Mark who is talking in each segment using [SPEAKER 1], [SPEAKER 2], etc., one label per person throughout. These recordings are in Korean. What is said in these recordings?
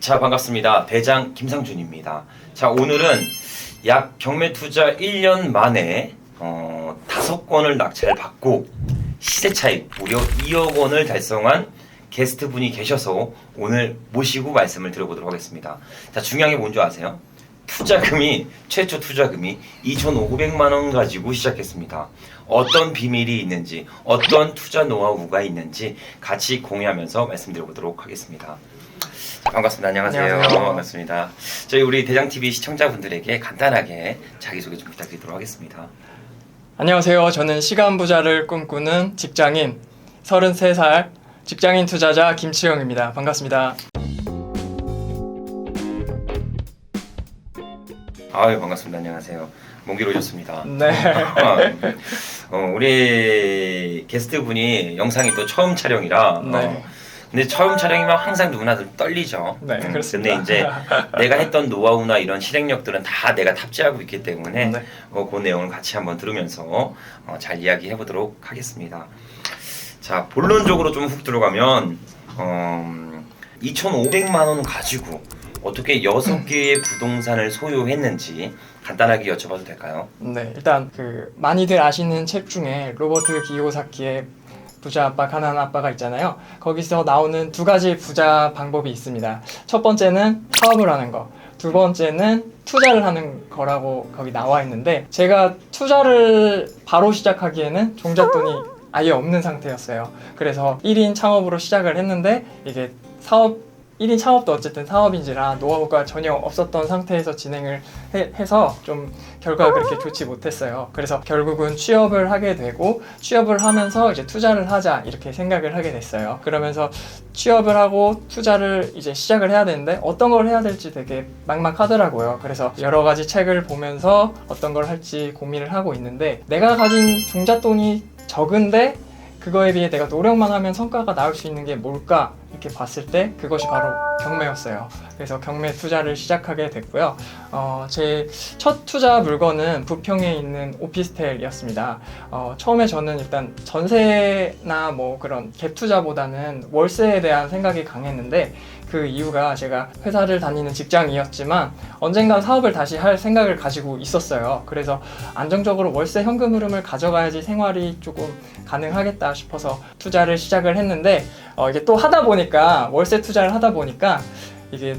[SPEAKER 1] 자, 반갑습니다. 대장 김상준입니다. 자, 오늘은 약 경매 투자 1년 만에 5건을 낙찰 받고 시세 차익 무려 2억 원을 달성한 게스트 분이 계셔서 오늘 모시고 말씀을 드려보도록 하겠습니다. 자, 중요한 게 뭔지 아세요? 최초 투자금이 2,500만 원 가지고 시작했습니다. 어떤 비밀이 있는지, 어떤 투자 노하우가 있는지 같이 공유하면서 말씀드려보도록 하겠습니다. 자, 반갑습니다. 안녕하세요. 반갑습니다. 저희 우리 대장TV 시청자분들에게 간단하게 자기소개 좀 부탁드리도록 하겠습니다.
[SPEAKER 2] 안녕하세요. 저는 시간 부자를 꿈꾸는 직장인 33살 직장인 투자자 김치영입니다. 반갑습니다.
[SPEAKER 1] 아유, 반갑습니다. 안녕하세요. 먼 길 오셨습니다.
[SPEAKER 2] 네.
[SPEAKER 1] 우리 게스트 분이 영상이 또 처음 촬영이라
[SPEAKER 2] 네.
[SPEAKER 1] 근데 처음 촬영이면 항상 누구나 떨리죠.
[SPEAKER 2] 네, 그렇습니다.
[SPEAKER 1] 근데 이제 내가 했던 노하우나 이런 실행력들은 다 내가 탑재하고 있기 때문에
[SPEAKER 2] 네.
[SPEAKER 1] 그 내용을 같이 한번 들으면서 잘 이야기해 보도록 하겠습니다. 자, 본론적으로 좀 훅 들어가면 2,500만 원 가지고 어떻게 6개의 부동산을 소유했는지 간단하게 여쭤봐도 될까요?
[SPEAKER 2] 네, 일단 많이들 아시는 책 중에 로버트 기요사키의 부자 아빠, 가난한 아빠가 있잖아요. 거기서 나오는 두 가지 부자 방법이 있습니다. 첫 번째는 사업을 하는 거, 두 번째는 투자를 하는 거라고 거기 나와 있는데, 제가 투자를 바로 시작하기에는 종잣돈이 아예 없는 상태였어요. 그래서 1인 창업으로 시작을 했는데, 이게 1인 창업도 어쨌든 사업인지라 노하우가 전혀 없었던 상태에서 진행을 해서 좀 결과가 그렇게 좋지 못했어요. 그래서 결국은 취업을 하게 되고, 취업을 하면서 이제 투자를 하자 이렇게 생각을 하게 됐어요. 그러면서 취업을 하고 투자를 이제 시작을 해야 되는데 어떤 걸 해야 될지 되게 막막하더라고요. 그래서 여러 가지 책을 보면서 어떤 걸 할지 고민을 하고 있는데, 내가 가진 종잣돈이 적은데 그거에 비해 내가 노력만 하면 성과가 나올 수 있는 게 뭘까 이렇게 봤을 때 그것이 바로 경매였어요. 그래서 경매 투자를 시작하게 됐고요. 제 첫 투자 물건은 부평에 있는 오피스텔이었습니다. 처음에 저는 일단 전세나 뭐 그런 갭 투자보다는 월세에 대한 생각이 강했는데, 그 이유가 제가 회사를 다니는 직장이었지만 언젠간 사업을 다시 할 생각을 가지고 있었어요. 그래서 안정적으로 월세 현금 흐름을 가져가야지 생활이 조금 가능하겠다 싶어서 투자를 시작을 했는데, 이게 또 월세 투자를 하다 보니까 이게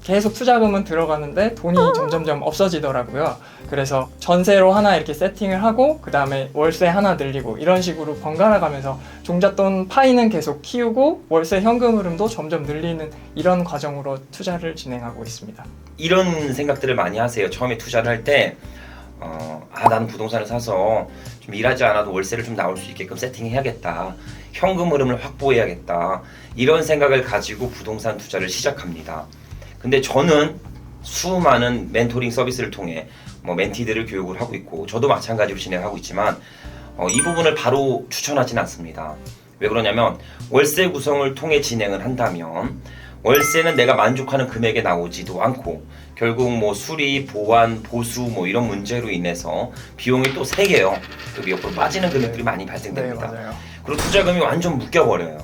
[SPEAKER 2] 계속 투자금은 들어가는데 돈이 점점점 없어지더라고요. 그래서 전세로 하나 이렇게 세팅을 하고 그 다음에 월세 하나 늘리고 이런 식으로 번갈아 가면서 종잣돈 파이는 계속 키우고 월세 현금 흐름도 점점 늘리는 이런 과정으로 투자를 진행하고 있습니다.
[SPEAKER 1] 이런 생각들을 많이 하세요. 처음에 투자를 할 때 나는 부동산을 사서 좀 일하지 않아도 월세를 좀 나올 수 있게끔 세팅해야겠다. 현금 흐름을 확보해야겠다. 이런 생각을 가지고 부동산 투자를 시작합니다. 근데 저는 수많은 멘토링 서비스를 통해 멘티들을 교육을 하고 있고, 저도 마찬가지로 진행하고 있지만 이 부분을 바로 추천하지는 않습니다. 왜 그러냐면 월세 구성을 통해 진행을 한다면 월세는 내가 만족하는 금액에 나오지도 않고 결국 수리, 보완, 보수 이런 문제로 인해서 비용이 또 세게요. 그 옆으로 빠지는 금액들이 많이 발생됩니다.
[SPEAKER 2] 네, 맞아요.
[SPEAKER 1] 그리고 투자금이 완전 묶여버려요.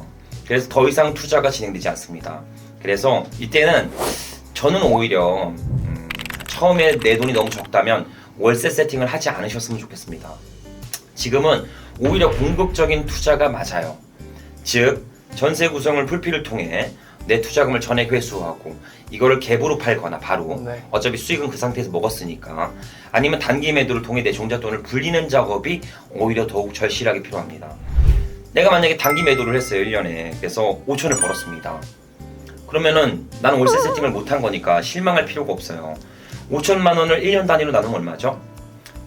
[SPEAKER 1] 그래서 더 이상 투자가 진행되지 않습니다. 그래서 이때는 저는 오히려 처음에 내 돈이 너무 적다면 월세 세팅을 하지 않으셨으면 좋겠습니다. 지금은 오히려 공격적인 투자가 맞아요. 즉 전세 구성을 풀피를 통해 내 투자금을 전액 회수하고 이거를 갭으로 팔거나 바로 어차피 수익은 그 상태에서 먹었으니까, 아니면 단기 매도를 통해 내 종잣돈을 불리는 작업이 오히려 더욱 절실하게 필요합니다. 내가 만약에 단기 매도를 했어요. 1년에. 그래서 5천을 벌었습니다. 그러면은 나는 월세 세팅을 못한 거니까 실망할 필요가 없어요. 5천만 원을 1년 단위로 나누면 얼마죠?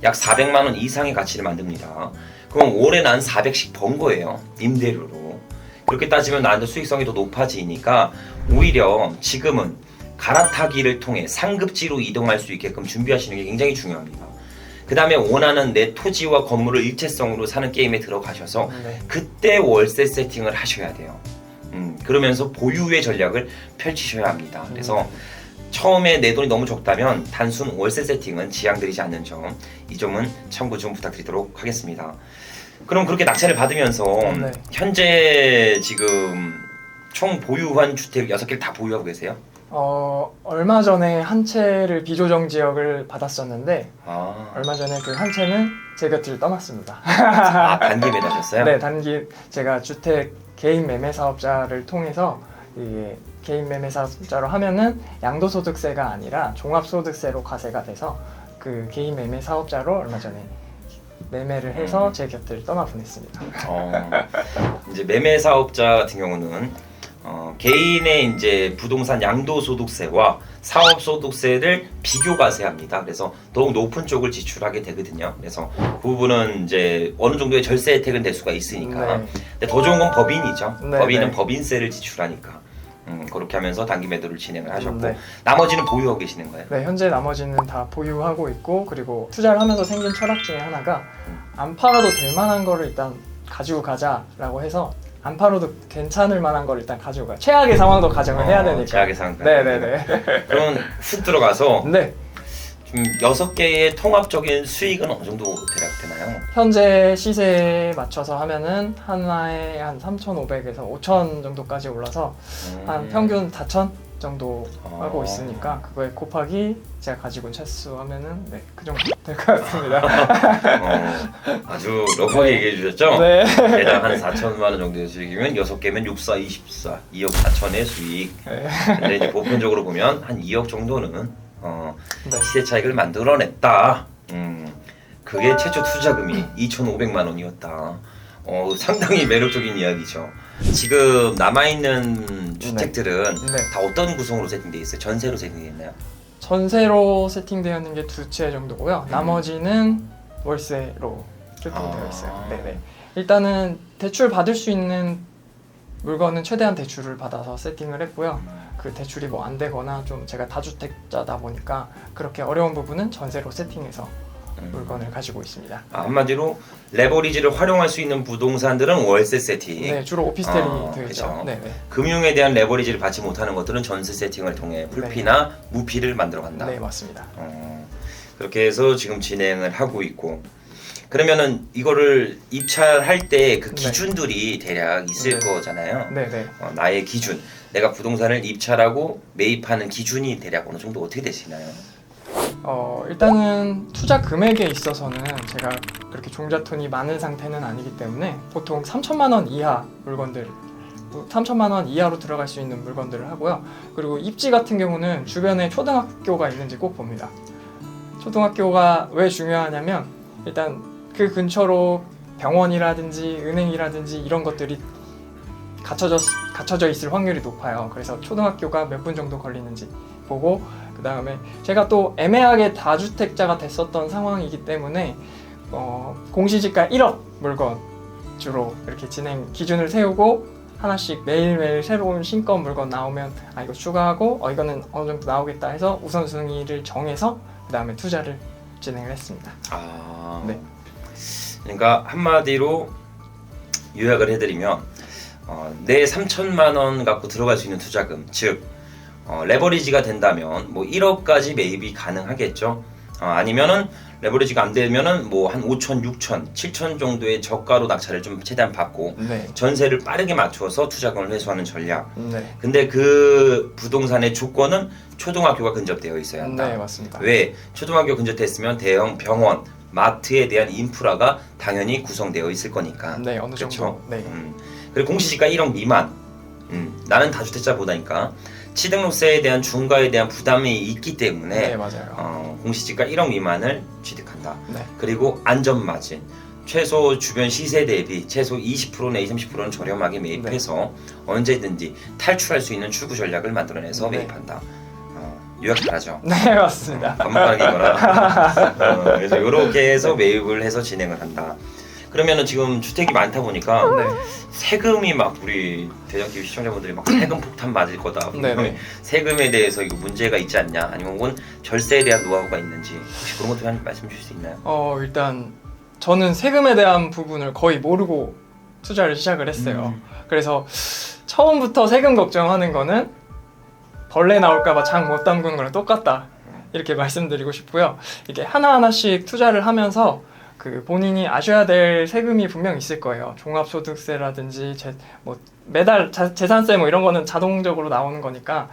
[SPEAKER 1] 약 400만 원 이상의 가치를 만듭니다. 그럼 올해 난 400씩 번 거예요. 임대료로. 그렇게 따지면 나한테 수익성이 더 높아지니까 오히려 지금은 갈아타기를 통해 상급지로 이동할 수 있게끔 준비하시는 게 굉장히 중요합니다. 그 다음에 원하는 내 토지와 건물을 일체성으로 사는 게임에 들어가셔서 그때 월세 세팅을 하셔야 돼요. 그러면서 보유의 전략을 펼치셔야 합니다. 그래서 처음에 내 돈이 너무 적다면 단순 월세 세팅은 지향드리지 않는 점, 이 점은 참고 좀 부탁드리도록 하겠습니다. 그럼 그렇게 낙찰을 받으면서 현재 지금 총 보유한 주택 6개를 다 보유하고 계세요?
[SPEAKER 2] 얼마 전에 한 채를 비조정 지역을 받았었는데 얼마 전에 그 한 채는 제 곁을 떠났습니다.
[SPEAKER 1] 아, 단기 매도하셨어요?
[SPEAKER 2] 네, 단기 제가 주택 개인 매매 사업자를 통해서 이게 개인 매매 사업자로 하면은 양도소득세가 아니라 종합소득세로 과세가 돼서 그 개인 매매 사업자로 얼마 전에 매매를 해서 제 곁을 떠나보냈습니다.
[SPEAKER 1] 이제 매매 사업자 같은 경우는 개인의 이제 부동산 양도소득세와 사업소득세를 비교 과세합니다. 그래서 더욱 높은 쪽을 지출하게 되거든요. 그래서 그 부분은 이제 어느 정도의 절세 혜택은 될 수가 있으니까.
[SPEAKER 2] 네.
[SPEAKER 1] 근데 더 좋은 건 법인이죠.
[SPEAKER 2] 네,
[SPEAKER 1] 법인은
[SPEAKER 2] 네.
[SPEAKER 1] 법인세를 지출하니까. 그렇게 하면서 단기 매도를 진행을 하셨고
[SPEAKER 2] 네.
[SPEAKER 1] 나머지는 보유하고 계시는 거예요?
[SPEAKER 2] 네, 현재 나머지는 다 보유하고 있고 그리고 투자를 하면서 생긴 철학 중에 하나가 안 팔아도 될 만한 거를 일단 가지고 가자라고 해서 안 팔아도 괜찮을 만한 걸 일단 가지고 가요. 최악의 상황도 가정을 해야 되니까.
[SPEAKER 1] 최악의 상황.
[SPEAKER 2] 네네네.
[SPEAKER 1] 그럼 훅 들어가서
[SPEAKER 2] 네.
[SPEAKER 1] 좀 6개의 통합적인 수익은 어느 정도 대략 되나요?
[SPEAKER 2] 현재 시세에 맞춰서 하면은 하나에 한 3,500에서 5,000 정도까지 올라서 한 평균 4,000 정도 하고 있으니까 그거에 곱하기 제가 가지고 온 차수 하면은 네, 그 정도 될 것 같습니다.
[SPEAKER 1] 아주 러프하게 얘기해 주셨죠?
[SPEAKER 2] 네.
[SPEAKER 1] 대략 한 4천만 원 정도의 수익이면 6개면 6, 4, 24, 2억 4천의 수익.
[SPEAKER 2] 네.
[SPEAKER 1] 근데 이제 보편적으로 보면 한 2억 정도는
[SPEAKER 2] 네.
[SPEAKER 1] 시세 차익을 만들어냈다. 그게 최초 투자금이 2,500만 원이었다. 상당히 매력적인 이야기죠. 지금 남아있는 주택들은
[SPEAKER 2] 네.
[SPEAKER 1] 다 어떤 구성으로 세팅되어 있어요? 전세로 세팅되어 있나요?
[SPEAKER 2] 전세로 세팅되어 있는 게 2채 정도고요. 나머지는 월세로 세팅되어 있어요. 네네. 일단은 대출 받을 수 있는 물건은 최대한 대출을 받아서 세팅을 했고요. 그 대출이 뭐 안 되거나 좀 제가 다주택자다 보니까 그렇게 어려운 부분은 전세로 세팅해서 물건을 가지고 있습니다.
[SPEAKER 1] 한마디로 레버리지를 활용할 수 있는 부동산들은 월세 세팅.
[SPEAKER 2] 네, 주로 오피스텔이 되어
[SPEAKER 1] 그쵸.
[SPEAKER 2] 있죠. 네네.
[SPEAKER 1] 금융에 대한 레버리지를 받지 못하는 것들은 전세 세팅을 통해 풀피나 무피를 만들어 간다.
[SPEAKER 2] 네, 맞습니다.
[SPEAKER 1] 그렇게 해서 지금 진행을 하고 있고, 그러면은 이거를 입찰할 때 그 기준들이 대략 있을 거잖아요.
[SPEAKER 2] 네네.
[SPEAKER 1] 나의 기준, 내가 부동산을 입찰하고 매입하는 기준이 대략 어느 정도 어떻게 되시나요?
[SPEAKER 2] 일단은 투자 금액에 있어서는 제가 그렇게 종잣돈이 많은 상태는 아니기 때문에 보통 3천만 원 이하 물건들 3천만 원 이하로 들어갈 수 있는 물건들을 하고요. 그리고 입지 같은 경우는 주변에 초등학교가 있는지 꼭 봅니다. 초등학교가 왜 중요하냐면 일단 그 근처로 병원이라든지 은행이라든지 이런 것들이 갖춰져 있을 확률이 높아요. 그래서 초등학교가 몇 분 정도 걸리는지 보고 그 다음에 제가 또 애매하게 다주택자가 됐었던 상황이기 때문에 공시지가 1억 물건 주로 이렇게 진행 기준을 세우고 하나씩 매일매일 새로운 신권 물건 나오면 이거 추가하고 이거는 어느 정도 나오겠다 해서 우선순위를 정해서 그 다음에 투자를 진행을 했습니다. 네.
[SPEAKER 1] 그러니까 한마디로 요약을 해드리면 내 3천만 원 갖고 들어갈 수 있는 투자금, 즉 레버리지가 된다면 뭐 1억까지 매입이 가능하겠죠. 아니면은 레버리지가 안 되면은 뭐 한 5천, 6천, 7천 정도의 저가로 낙찰을 좀 최대한 받고
[SPEAKER 2] 네.
[SPEAKER 1] 전세를 빠르게 맞춰서 투자금을 회수하는 전략.
[SPEAKER 2] 네.
[SPEAKER 1] 근데 그 부동산의 조건은 초등학교가 근접되어 있어야 한다.
[SPEAKER 2] 네, 맞습니다.
[SPEAKER 1] 왜? 초등학교 근접됐으면 대형 병원, 마트에 대한 인프라가 당연히 구성되어 있을 거니까.
[SPEAKER 2] 네, 어느 정도.
[SPEAKER 1] 그렇죠?
[SPEAKER 2] 네.
[SPEAKER 1] 그리고 공시지가 1억 미만. 나는 다주택자보다니까 취등록세에 대한 중과에 대한 부담이 있기 때문에
[SPEAKER 2] 네, 맞아요.
[SPEAKER 1] 공시지가 1억 미만을 취득한다.
[SPEAKER 2] 네.
[SPEAKER 1] 그리고 안전마진. 최소 주변 시세 대비 최소 20% 내지 30%는 저렴하게 매입해서 언제든지 탈출할 수 있는 출구 전략을 만들어내서
[SPEAKER 2] 네.
[SPEAKER 1] 매입한다. 요약 잘하죠?
[SPEAKER 2] 네, 맞습니다.
[SPEAKER 1] 반복하기거나 그래서 이렇게 해서 매입을 해서 진행을 한다. 그러면은 지금 주택이 많다 보니까
[SPEAKER 2] 네.
[SPEAKER 1] 세금이 막 우리 대장TV 시청자분들이 막 세금 폭탄 맞을 거다.
[SPEAKER 2] 네네.
[SPEAKER 1] 세금에 대해서 이거 문제가 있지 않냐? 아니면 혹은 절세에 대한 노하우가 있는지 혹시 그런 것도 한 말씀 주실 수 있나요?
[SPEAKER 2] 일단 저는 세금에 대한 부분을 거의 모르고 투자를 시작을 했어요. 그래서 처음부터 세금 걱정하는 거는 벌레 나올까봐 장 못 담그는 거랑 똑같다. 이렇게 말씀드리고 싶고요. 이게 하나하나씩 투자를 하면서 그 본인이 아셔야 될 세금이 분명 있을 거예요. 종합소득세라든지 매달 재산세 뭐 이런 거는 자동적으로 나오는 거니까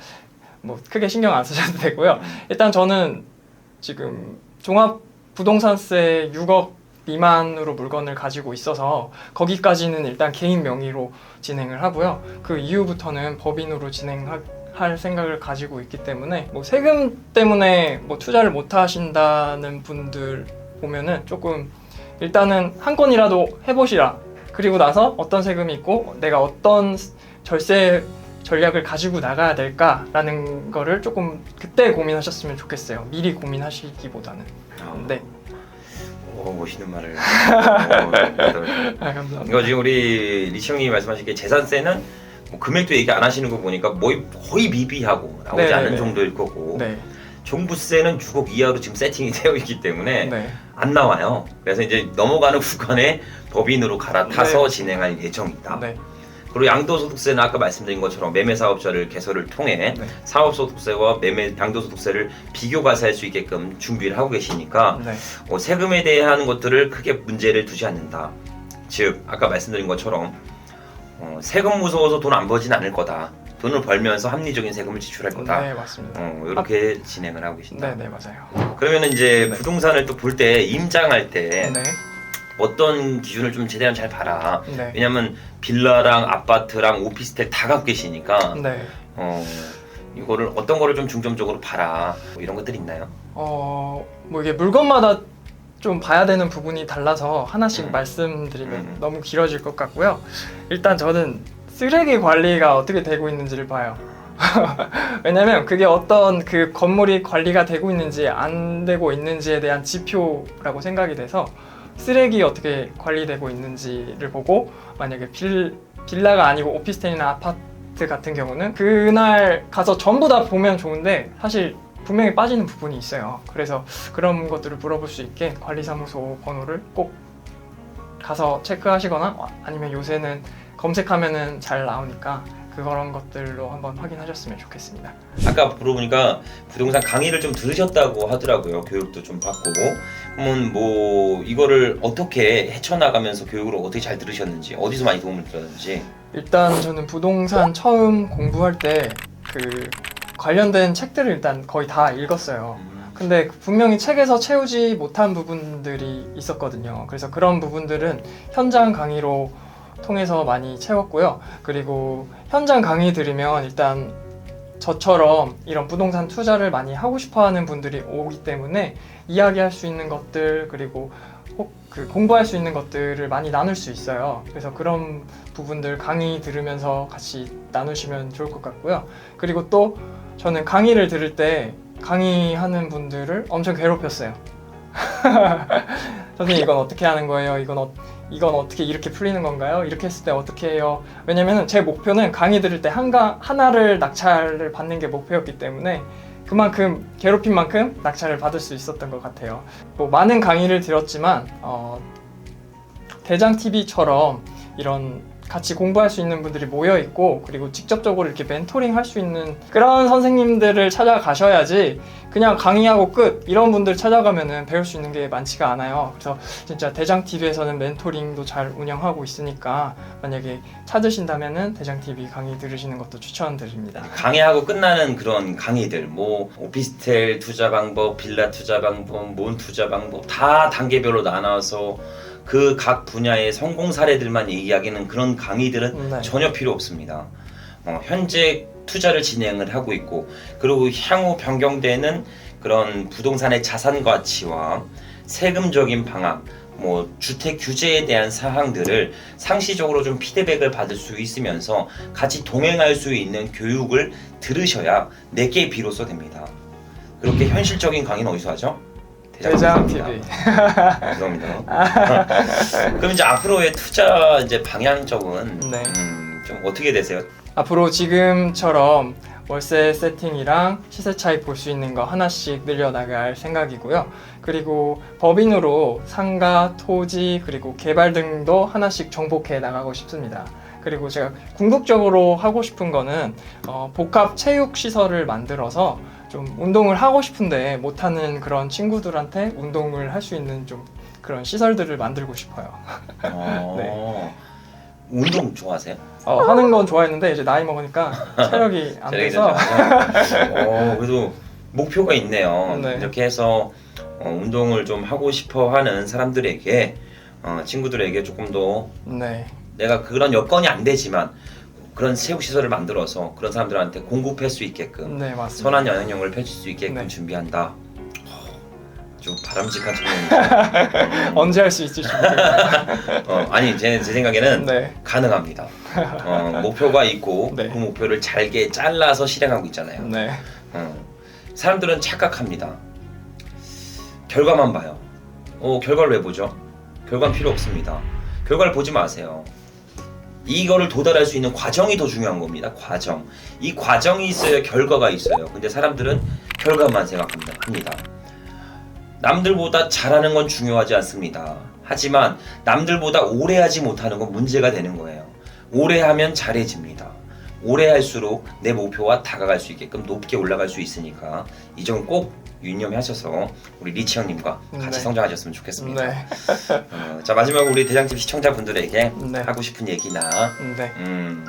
[SPEAKER 2] 뭐 크게 신경 안 쓰셔도 되고요. 일단 저는 지금 종합 부동산세 6억 미만으로 물건을 가지고 있어서 거기까지는 일단 개인 명의로 진행을 하고요. 그 이후부터는 법인으로 진행할 생각을 가지고 있기 때문에 뭐 세금 때문에 뭐 투자를 못 하신다는 분들 보면은 조금 일단은 한 건이라도 해보시라. 그리고 나서 어떤 세금이 있고 내가 어떤 절세 전략을 가지고 나가야 될까라는 거를 조금 그때 고민하셨으면 좋겠어요. 미리 고민하시기보다는. 네.
[SPEAKER 1] 멋있는 말을.
[SPEAKER 2] 감사합니다.
[SPEAKER 1] 이거 지금 우리 리치 형님이 말씀하신 게 재산세는 뭐 금액도 얘기 안 하시는 거 보니까 뭐 거의 미비하고 나오지
[SPEAKER 2] 네네네.
[SPEAKER 1] 않은 정도일 거고
[SPEAKER 2] 네.
[SPEAKER 1] 종부세는 6억 이하로 지금 세팅이 되어 있기 때문에
[SPEAKER 2] 네.
[SPEAKER 1] 안 나와요. 그래서 이제 넘어가는 구간에 법인으로 갈아타서
[SPEAKER 2] 네.
[SPEAKER 1] 진행할 예정이다.
[SPEAKER 2] 네.
[SPEAKER 1] 그리고 양도소득세는 아까 말씀드린 것처럼 매매사업자를 개설을 통해
[SPEAKER 2] 네.
[SPEAKER 1] 사업소득세와 양도소득세를 비교 과세할 수 있게끔 준비를 하고 계시니까
[SPEAKER 2] 네.
[SPEAKER 1] 세금에 대한 것들을 크게 문제를 두지 않는다. 즉 아까 말씀드린 것처럼 세금 무서워서 돈 안 벌진 않을 거다. 돈을 벌면서 합리적인 세금을 지출할 거다.
[SPEAKER 2] 네, 맞습니다.
[SPEAKER 1] 이렇게 진행을 하고 계신다.
[SPEAKER 2] 네, 네, 맞아요.
[SPEAKER 1] 그러면 이제
[SPEAKER 2] 네.
[SPEAKER 1] 부동산을 또 볼 때 임장할 때
[SPEAKER 2] 네.
[SPEAKER 1] 어떤 기준을 좀 최대한 잘 봐라.
[SPEAKER 2] 네.
[SPEAKER 1] 왜냐면 빌라랑 아파트랑 오피스텔 다 갖고 계시니까
[SPEAKER 2] 네.
[SPEAKER 1] 이거를 어떤 거를 좀 중점적으로 봐라. 뭐 이런 것들이 있나요?
[SPEAKER 2] 뭐 이게 물건마다 좀 봐야 되는 부분이 달라서 하나씩 말씀드리면 너무 길어질 것 같고요. 일단 저는 쓰레기 관리가 어떻게 되고 있는지를 봐요. 왜냐면 그게 어떤 그 건물이 관리가 되고 있는지 안 되고 있는지에 대한 지표라고 생각이 돼서 쓰레기 어떻게 관리되고 있는지를 보고 만약에 빌라가 아니고 오피스텔이나 아파트 같은 경우는 그날 가서 전부 다 보면 좋은데 사실 분명히 빠지는 부분이 있어요. 그래서 그런 것들을 물어볼 수 있게 관리사무소 번호를 꼭 가서 체크하시거나 아니면 요새는 검색하면은 잘 나오니까 그런 것들로 한번 확인하셨으면 좋겠습니다.
[SPEAKER 1] 아까 물어보니까 부동산 강의를 좀 들으셨다고 하더라고요. 교육도 좀 받고. 그러면 뭐 이거를 어떻게 헤쳐나가면서 교육을 어떻게 잘 들으셨는지, 어디서 많이 도움을 들었는지.
[SPEAKER 2] 일단 저는 부동산 처음 공부할 때 그 관련된 책들을 일단 거의 다 읽었어요. 근데 분명히 책에서 채우지 못한 부분들이 있었거든요. 그래서 그런 부분들은 현장 강의로 통해서 많이 채웠고요. 그리고 현장 강의 들으면 일단 저처럼 이런 부동산 투자를 많이 하고 싶어 하는 분들이 오기 때문에 이야기할 수 있는 것들 그리고 공부할 수 있는 것들을 많이 나눌 수 있어요. 그래서 그런 부분들 강의 들으면서 같이 나누시면 좋을 것 같고요. 그리고 또 저는 강의를 들을 때 강의하는 분들을 엄청 괴롭혔어요. 선생님 이건 어떻게 하는 거예요? 이건 어떻게 이렇게 풀리는 건가요? 이렇게 했을 때 어떻게 해요? 왜냐면 제 목표는 강의 들을 때 하나를 낙찰을 받는 게 목표였기 때문에 그만큼 괴롭힌 만큼 낙찰을 받을 수 있었던 것 같아요. 뭐 많은 강의를 들었지만 대장TV처럼 이런 같이 공부할 수 있는 분들이 모여 있고 그리고 직접적으로 이렇게 멘토링 할 수 있는 그런 선생님들을 찾아가셔야지 그냥 강의하고 끝 이런 분들 찾아가면은 배울 수 있는 게 많지가 않아요. 그래서 진짜 대장TV에서는 멘토링도 잘 운영하고 있으니까 만약에 찾으신다면은 대장TV 강의 들으시는 것도 추천드립니다.
[SPEAKER 1] 강의하고 끝나는 그런 강의들, 뭐 오피스텔 투자 방법, 빌라 투자 방법, 몬 투자 방법 다 단계별로 나눠서 그 각 분야의 성공 사례들만 얘기하기는 그런 강의들은
[SPEAKER 2] 네.
[SPEAKER 1] 전혀 필요 없습니다. 현재 투자를 진행을 하고 있고 그리고 향후 변경되는 그런 부동산의 자산 가치와 세금적인 방안, 뭐 주택 규제에 대한 사항들을 상시적으로 좀 피드백을 받을 수 있으면서 같이 동행할 수 있는 교육을 들으셔야 내게 비로소 됩니다. 그렇게 현실적인 강의는 어디서 하죠?
[SPEAKER 2] 대장TV.
[SPEAKER 1] 죄송합니다. 그럼 이제 앞으로의 투자 이제 방향적은
[SPEAKER 2] 네.
[SPEAKER 1] 좀 어떻게 되세요?
[SPEAKER 2] 앞으로 지금처럼 월세 세팅이랑 시세 차익 볼 수 있는 거 하나씩 늘려나갈 생각이고요. 그리고 법인으로 상가, 토지, 그리고 개발 등도 하나씩 정복해 나가고 싶습니다. 그리고 제가 궁극적으로 하고 싶은 거는 복합 체육 시설을 만들어서 좀 운동을 하고 싶은데 못하는 그런 친구들한테 운동을 할 수 있는 좀 그런 시설들을 만들고 싶어요.
[SPEAKER 1] 네. 운동 좋아하세요?
[SPEAKER 2] 하는 건 좋아했는데 이제 나이 먹으니까 체력이 안
[SPEAKER 1] 체력이
[SPEAKER 2] 돼서.
[SPEAKER 1] 그래도 목표가 있네요.
[SPEAKER 2] 네.
[SPEAKER 1] 이렇게 해서 운동을 좀 하고 싶어 하는 사람들에게 친구들에게 조금 더
[SPEAKER 2] 네.
[SPEAKER 1] 내가 그런 여건이 안 되지만 그런 체육 시설을 만들어서 그런 사람들한테 공급할 수 있게끔
[SPEAKER 2] 네, 맞습니다.
[SPEAKER 1] 선한 영향력을 펼칠 수 있게끔
[SPEAKER 2] 네.
[SPEAKER 1] 준비한다. 아주 바람직한 청년입니다.
[SPEAKER 2] 언제 할 수 있을지 모르겠어요.
[SPEAKER 1] 아니 제 생각에는
[SPEAKER 2] 네.
[SPEAKER 1] 가능합니다. 목표가 있고
[SPEAKER 2] 네.
[SPEAKER 1] 그 목표를 잘게 잘라서 실행하고 있잖아요.
[SPEAKER 2] 네.
[SPEAKER 1] 사람들은 착각합니다. 결과만 봐요. 결과를 왜 보죠? 결과는 필요 없습니다. 결과를 보지 마세요. 이거를 도달할 수 있는 과정이 더 중요한 겁니다. 과정. 이 과정이 있어야 결과가 있어요. 근데 사람들은 결과만 생각합니다. 남들보다 잘하는 건 중요하지 않습니다. 하지만 남들보다 오래 하지 못하는 건 문제가 되는 거예요. 오래 하면 잘해집니다. 오래 할수록 내 목표와 다가갈 수 있게끔 높게 올라갈 수 있으니까 이 점 꼭 유념하셔서 우리 리치 형님과 같이
[SPEAKER 2] 네.
[SPEAKER 1] 성장하셨으면 좋겠습니다.
[SPEAKER 2] 네.
[SPEAKER 1] 자, 마지막으로 우리 대장TV 시청자분들에게
[SPEAKER 2] 네.
[SPEAKER 1] 하고 싶은 얘기나
[SPEAKER 2] 네.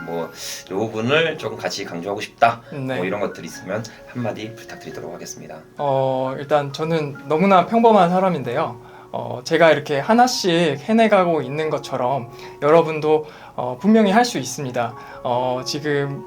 [SPEAKER 1] 뭐 이 부분을 조금 같이 강조하고 싶다.
[SPEAKER 2] 네.
[SPEAKER 1] 뭐 이런 것들이 있으면 한마디 부탁드리도록 하겠습니다.
[SPEAKER 2] 일단 저는 너무나 평범한 사람인데요. 제가 이렇게 하나씩 해내가고 있는 것처럼 여러분도 분명히 할 수 있습니다.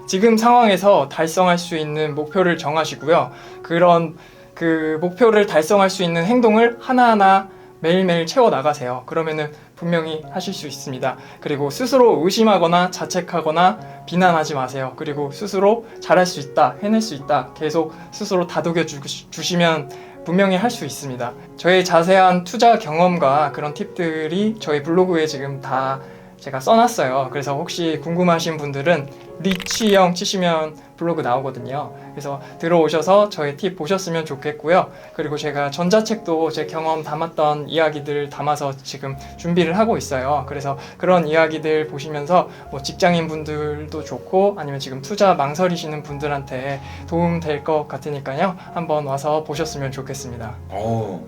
[SPEAKER 2] 지금 상황에서 달성할 수 있는 목표를 정하시고요. 그런 그 목표를 달성할 수 있는 행동을 하나하나 매일매일 채워 나가세요. 그러면은 분명히 하실 수 있습니다. 그리고 스스로 의심하거나 자책하거나 비난하지 마세요. 그리고 스스로 잘할 수 있다, 해낼 수 있다 계속 스스로 다독여 주시면 분명히 할 수 있습니다. 저의 자세한 투자 경험과 그런 팁들이 저희 블로그에 지금 다 제가 써놨어요. 그래서 혹시 궁금하신 분들은 리치형 치시면 블로그 나오거든요. 그래서 들어오셔서 저의 팁 보셨으면 좋겠고요. 그리고 제가 전자책도 제 경험 담았던 이야기들 담아서 지금 준비를 하고 있어요. 그래서 그런 이야기들 보시면서 뭐 직장인 분들도 좋고 아니면 지금 투자 망설이시는 분들한테 도움 될 것 같으니까요. 한번 와서 보셨으면 좋겠습니다.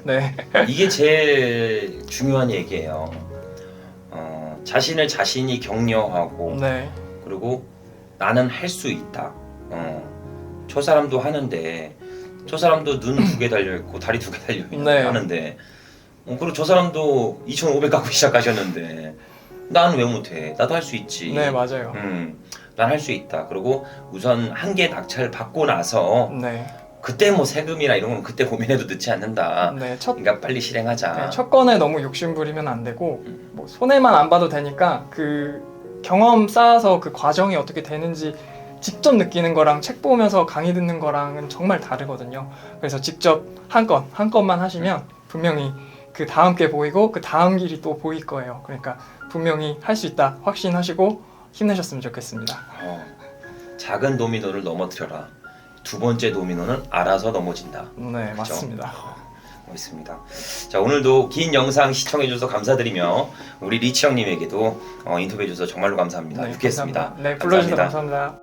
[SPEAKER 2] 네.
[SPEAKER 1] 이게 제일 중요한 얘기예요. 자신을 자신이 격려하고
[SPEAKER 2] 네.
[SPEAKER 1] 그리고 나는 할 수 있다. 저 사람도 하는데 저 사람도 눈 2개 달려있고 다리 2개 달려있고
[SPEAKER 2] 네.
[SPEAKER 1] 하는데 그리고 저 사람도 2,500 갖고 시작하셨는데 나는 왜 못해? 나도 할 수 있지.
[SPEAKER 2] 네, 맞아요.
[SPEAKER 1] 난 할 수 있다. 그리고 우선 한계 낙찰 받고 나서
[SPEAKER 2] 네.
[SPEAKER 1] 그때 뭐 세금이나 이런 건 그때 고민해도 늦지 않는다.
[SPEAKER 2] 네.
[SPEAKER 1] 그러니까 빨리 실행하자.
[SPEAKER 2] 첫 건에 너무 욕심 부리면 안 되고 뭐 손해만 안 봐도 되니까 그 경험 쌓아서 그 과정이 어떻게 되는지 직접 느끼는 거랑 책 보면서 강의 듣는 거랑은 정말 다르거든요. 그래서 직접 한 건만 하시면 분명히 그 다음 게 보이고 그 다음 길이 또 보일 거예요. 그러니까 분명히 할 수 있다 확신하시고 힘내셨으면 좋겠습니다.
[SPEAKER 1] 작은 도미노를 넘어뜨려라. 두 번째 도미노는 알아서 넘어진다.
[SPEAKER 2] 네,
[SPEAKER 1] 그렇죠?
[SPEAKER 2] 맞습니다.
[SPEAKER 1] 멋있습니다. 자, 오늘도 긴 영상 시청해주셔서 감사드리며 우리 리치 형님에게도 인터뷰해주셔서 정말로 감사합니다.
[SPEAKER 2] 네,
[SPEAKER 1] 유쾌했습니다.
[SPEAKER 2] 감사합니다. 네, 불러주셔서 감사합니다.